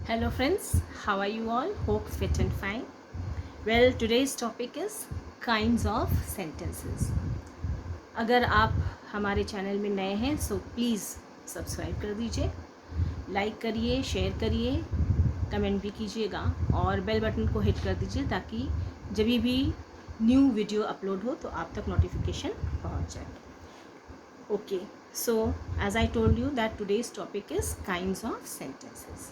Hello friends, how are you all? Hope fit and fine. Well, today's topic is kinds of sentences. अगर आप हमारे channel में नए हैं सो प्लीज़ सब्सक्राइब कर दीजिए, लाइक करिए, शेयर करिए, कमेंट भी कीजिएगा और बेल बटन को हिट कर दीजिए ताकि जब भी न्यू वीडियो अपलोड हो तो आप तक नोटिफिकेशन पहुंच जाए. Okay, so as I told you that today's topic is kinds of sentences.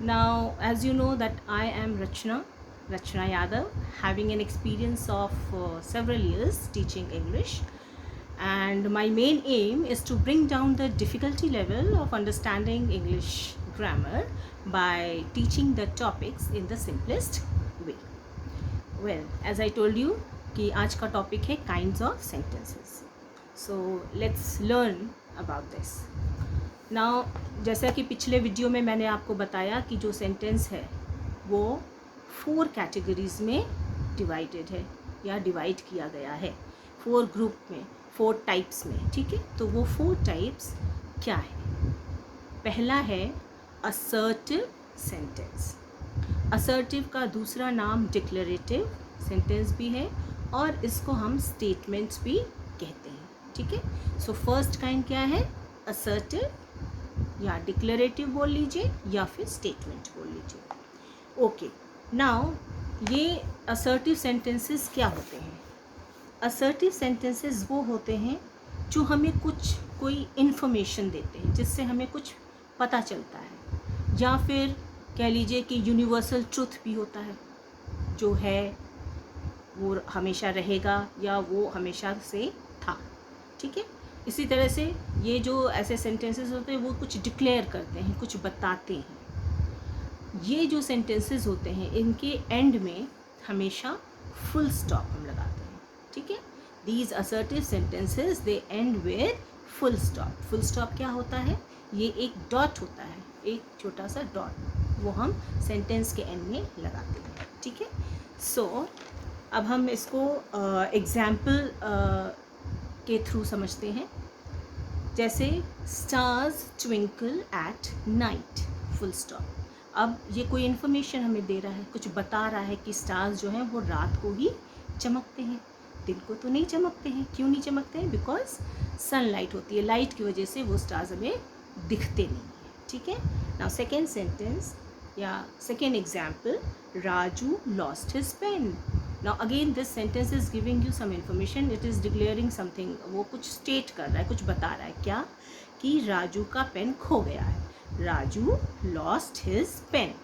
Now, as you know that I am Rachna Yadav, having an experience of several years teaching English, and my main aim is to bring down the difficulty level of understanding English grammar by teaching the topics in the simplest way. Well, as I told you कि आज का topic है kinds of sentences. So let's learn about this. Now जैसा कि पिछले video में मैंने आपको बताया कि जो सेंटेंस है वो 4 कैटेगरीज में डिवाइडेड है या डिवाइड किया गया है 4 ग्रुप में, 4 टाइप्स में. ठीक है, तो वो 4 टाइप्स क्या है? पहला है असर्टिव सेंटेंस. असर्टिव का दूसरा नाम डिक्लेरेटिव सेंटेंस भी है और इसको हम स्टेटमेंट्स भी कहते हैं. ठीक है, सो फर्स्ट काइंड क्या है? असर्टिव या डिक्लेरेटिव बोल लीजिए या फिर स्टेटमेंट बोल लीजिए. ओके, नाउ ये असर्टिव सेंटेंसेस क्या होते हैं? असर्टिव सेंटेंसेस वो होते हैं जो हमें कोई इन्फॉर्मेशन देते हैं, जिससे हमें कुछ पता चलता है, या फिर कह लीजिए कि यूनिवर्सल ट्रुथ भी होता है जो है वो हमेशा रहेगा या वो हमेशा से था. ठीक है, इसी तरह से ये जो ऐसे सेंटेंसेस होते हैं वो कुछ डिक्लेयर करते हैं, कुछ बताते हैं. ये जो सेंटेंसेस होते हैं इनके एंड में हमेशा फुल स्टॉप हम लगाते हैं. ठीक है, these assertive sentences they and with full stop. Full stop क्या होता है? ये एक डॉट होता है, एक छोटा सा डॉट, वो हम सेंटेंस के एंड में लगाते हैं. ठीक है, सो अब हम इसको एग्जाम्पल के थ्रू समझते हैं. जैसे stars twinkle at night, full stop. अब ये कोई इन्फॉर्मेशन हमें दे रहा है, कुछ बता रहा है कि स्टार्स जो हैं वो रात को ही चमकते हैं, दिन को तो नहीं चमकते हैं. क्यों नहीं चमकते हैं? बिकॉज सनलाइट होती है, लाइट की वजह से वो स्टार्स हमें दिखते नहीं हैं. ठीक है, नाउ सेकेंड सेंटेंस या second example, Raju lost his pen. Now again this sentence is giving you some information, it is declaring something. वो कुछ स्टेट कर रहा है, कुछ बता रहा है. क्या? कि राजू का पेन खो गया है. Raju lost his pen.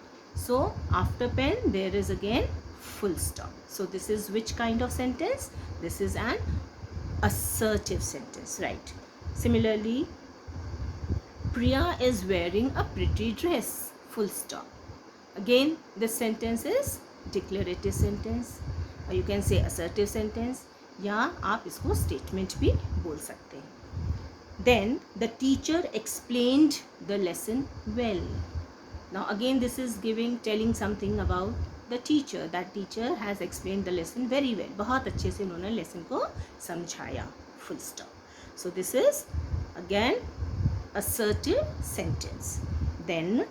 So after pen there is again full stop. So this is which kind of sentence? This is an assertive sentence, right? Similarly, Priya is wearing a pretty dress, full stop. Again this sentence is declarative sentence, और you can say assertive sentence, या आप इसको statement भी बोल सकते हैं. Then the teacher explained the lesson well. Now again this is telling something about the teacher, that teacher has explained the lesson very well. बहुत अच्छे से उन्होंने लेसन को समझाया, full stop. So this is again assertive sentence. Then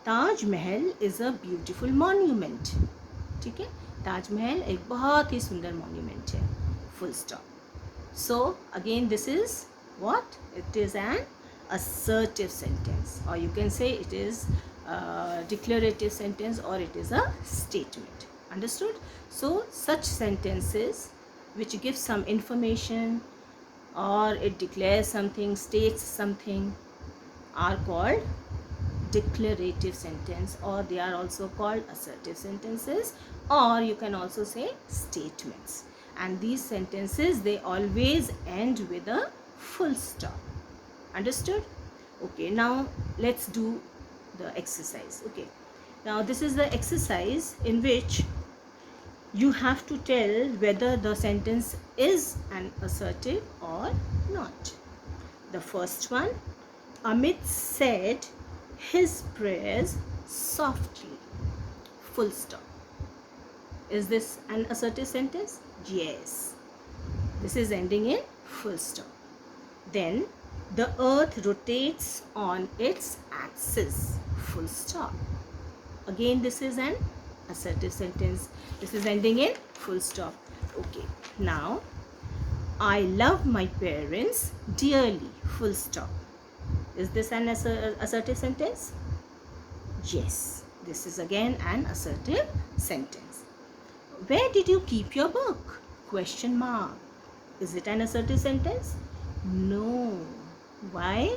Taj Mahal is a beautiful monument. ठीक है, ताजमहल एक बहुत ही सुंदर मॉन्यूमेंट है, full stop. So again this is what? It is an assertive sentence, or you can say it is a declarative sentence, or it is a statement. Understood? So such sentences which give some information or it declares something, states something, are called declarative sentence, or they are also called assertive sentences, or you can also say statements. And these sentences, they always end with a full stop. Understood? Okay, now let's do the exercise. Okay, now this is the exercise in which you have to tell whether the sentence is an assertive or not. The first one, Amit said his prayers softly, full stop. Is this an assertive sentence? Yes, this is ending in full stop. Then The earth rotates on its axis. Full stop. Again, this is an assertive sentence. This is ending in full stop. Okay. Now, I love my parents dearly. Full stop. Is this an assertive sentence? Yes. This is again an assertive sentence. Where did you keep your book? Question mark. Is it an assertive sentence? No. Why?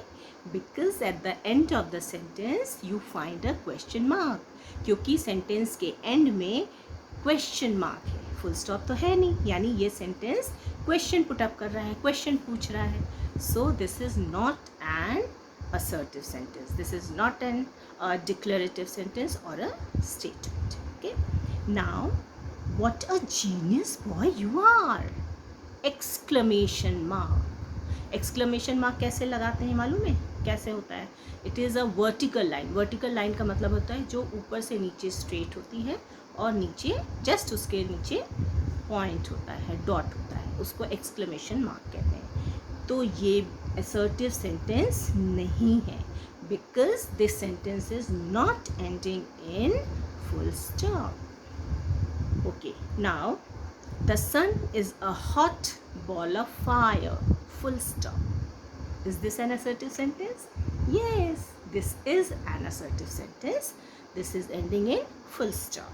Because at the end of the sentence you find a question mark. क्योंकि sentence के and में question mark है, full stop तो है नहीं, यानी ये sentence question put up कर रहा है, क्वेश्चन पूछ रहा है. सो this is not an assertive sentence. This is not an declarative sentence or a statement. Okay. Now, what a genius boy you are! Exclamation mark. Exclamation mark कैसे लगाते हैं मालूम है? कैसे होता है? It is a vertical line. Vertical line का मतलब होता है जो ऊपर से नीचे straight होती है और नीचे just उसके नीचे point होता है, dot होता है, उसको exclamation mark कहते हैं. तो ये assertive sentence नहीं है, because this sentence is not ending in full stop. Okay, now the sun is a hot ball of fire. Full stop. Is this an assertive sentence? Yes, this is an assertive sentence. This is ending in full stop.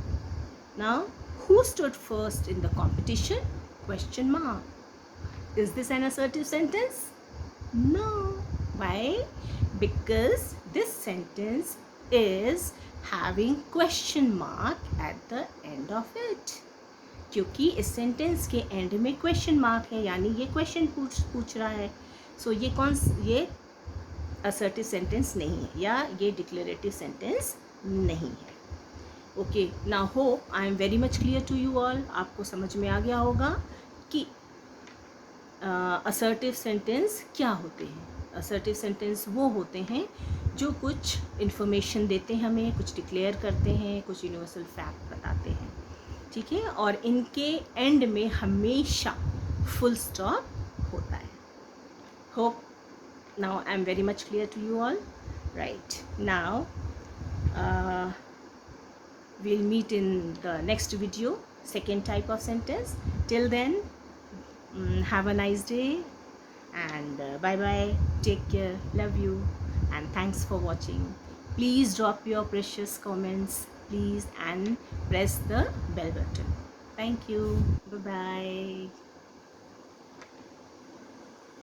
Now, who stood first in the competition? Question mark. Is this an assertive sentence? No. Why? Because this sentence is having question mark at the end of it. क्योंकि इस sentence के and में question mark है, यानी ये question पूछ रहा है. सो ये असर्टिव सेंटेंस नहीं है, या ये डिक्लेरेटिव सेंटेंस नहीं है. Okay, now hope I am very much clear to you all. आपको समझ में आ गया होगा कि असर्टिव सेंटेंस क्या होते हैं. असर्टिव सेंटेंस वो होते हैं जो कुछ इन्फॉर्मेशन देते हैं हमें, कुछ डिक्लेयर करते हैं, कुछ यूनिवर्सल फैक्ट बताते हैं. ठीक है, और इनके एंड में हमेशा फुल स्टॉप होता है. Hope now I am very much clear to you all. Right, now we'll meet in the next video, second type of sentence. Till then, have a nice day and bye bye, take care, love you, and thanks for watching. Please drop your precious comments, please, and press the bell button. Thank you. Bye bye.